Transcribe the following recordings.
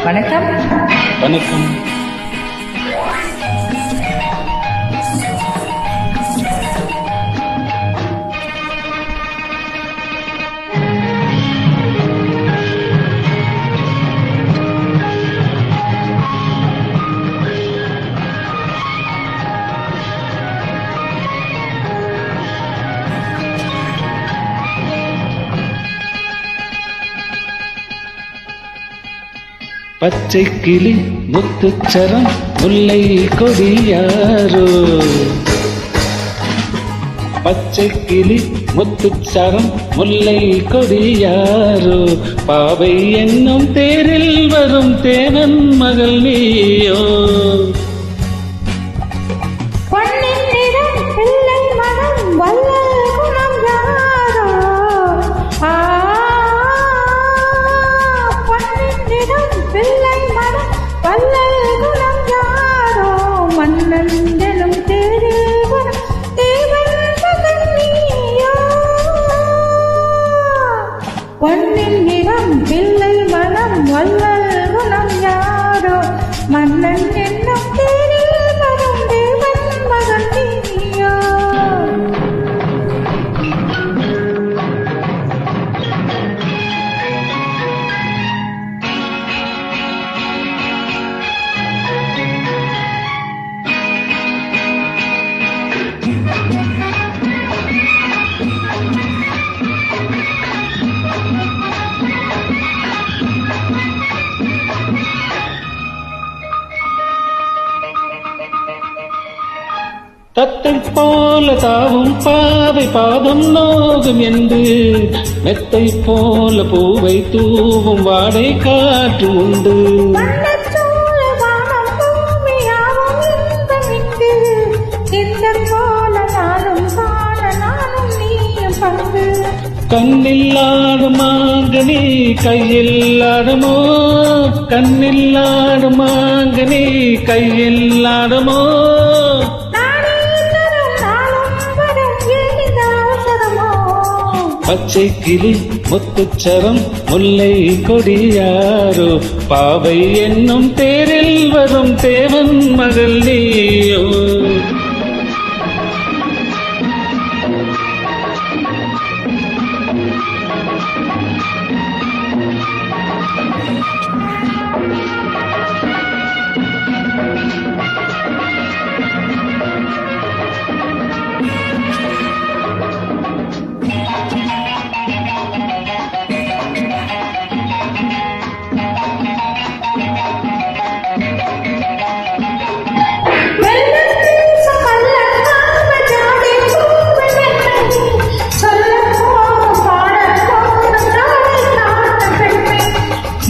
வணக்கம். வணக்கம். பச்சை கிளி முத்துச்சரம் முல்லை கொடியாரோ, பச்சை கிளி முத்துச்சரம் முல்லை கொடியாரோ, பாவை என்னும் தேரில் வரும் தேவன் மகள் நீயோ. பொன்னின் நிறம் பிள்ளை மனம் வள்ளல் குணம் யாரோ, மன்னன் என்னும் தேரில் வரும் தேவன் மகன் நீயோ. தத்தை போல தாவும் பாவை பாதம் நோகும் என்று, மெத்தை போல பூவை தூவும் வாடை காற்று உண்டு. கண்ணில்லாடும் மாங்கனி கையில் ஆடுமோ, கண்ணில்லாடும் மாங்கனி கையில் ஆடுமோ. பச்சை கிளி முத்துச்சரம் முல்லை கொடியாரோ, பாவை என்னும் தேரில் வரும் தேவன் மகள் நீயோ.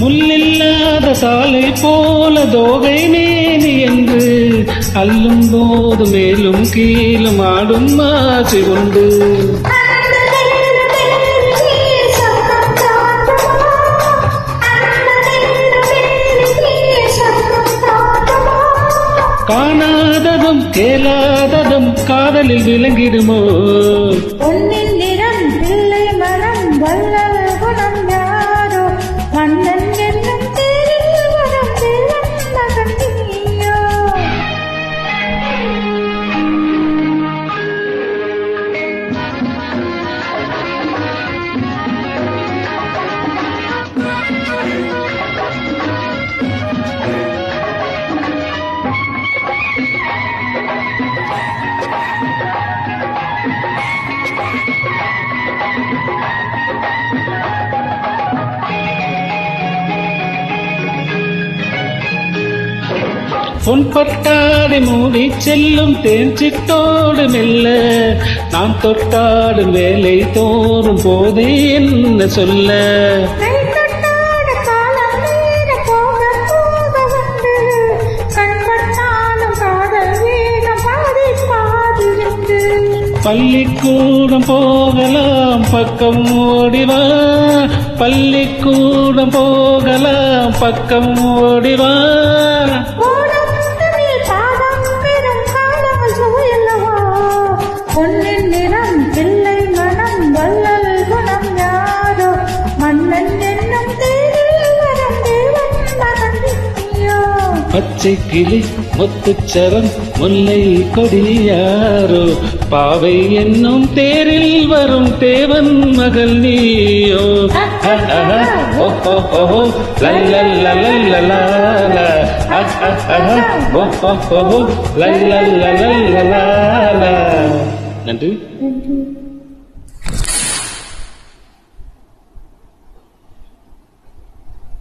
முள்ளில்லாத சாலை போல தோகை மேனி என்று, அல்லும் போது மேலும் கீழும் ஆடும் ஆசை உண்டு. காணாததும் கேளாததும் காதலில் விளங்கிடுமோ. பொன்னின் நிறம் பிள்ளை மனம் வள்ளல் குணம் யாரோ, மன்னன் என்னும் தேரில் வரும் தேவன் மகன் நீயோ. பொன் பட்டாடை மூடி செல்லும் தேன் சிட்டோடு மெல்ல, நான் தொட்டாடும் வேலை தோறும் போதே என்ன சொல்ல. பள்ளிக்கூடம் போகலாம் பக்கம் ஓடிவா, பள்ளிக்கூடம் போகலாம் பக்கம் ஓடிவா. பொன்னின் நிறம் பிள்ளை மனம் வள்ளல் குணம் யாரோ, பச்சை கிளி முத்துச்சரம் முல்லை கொடியாரோ பாவை என்னும் தேரில் வரும் தேவன் மகள் நீயோ ஓஹோ லல்லல்லல்லல்லா ஓஹோ லல்லல்லல்லல்லா. நன்றி.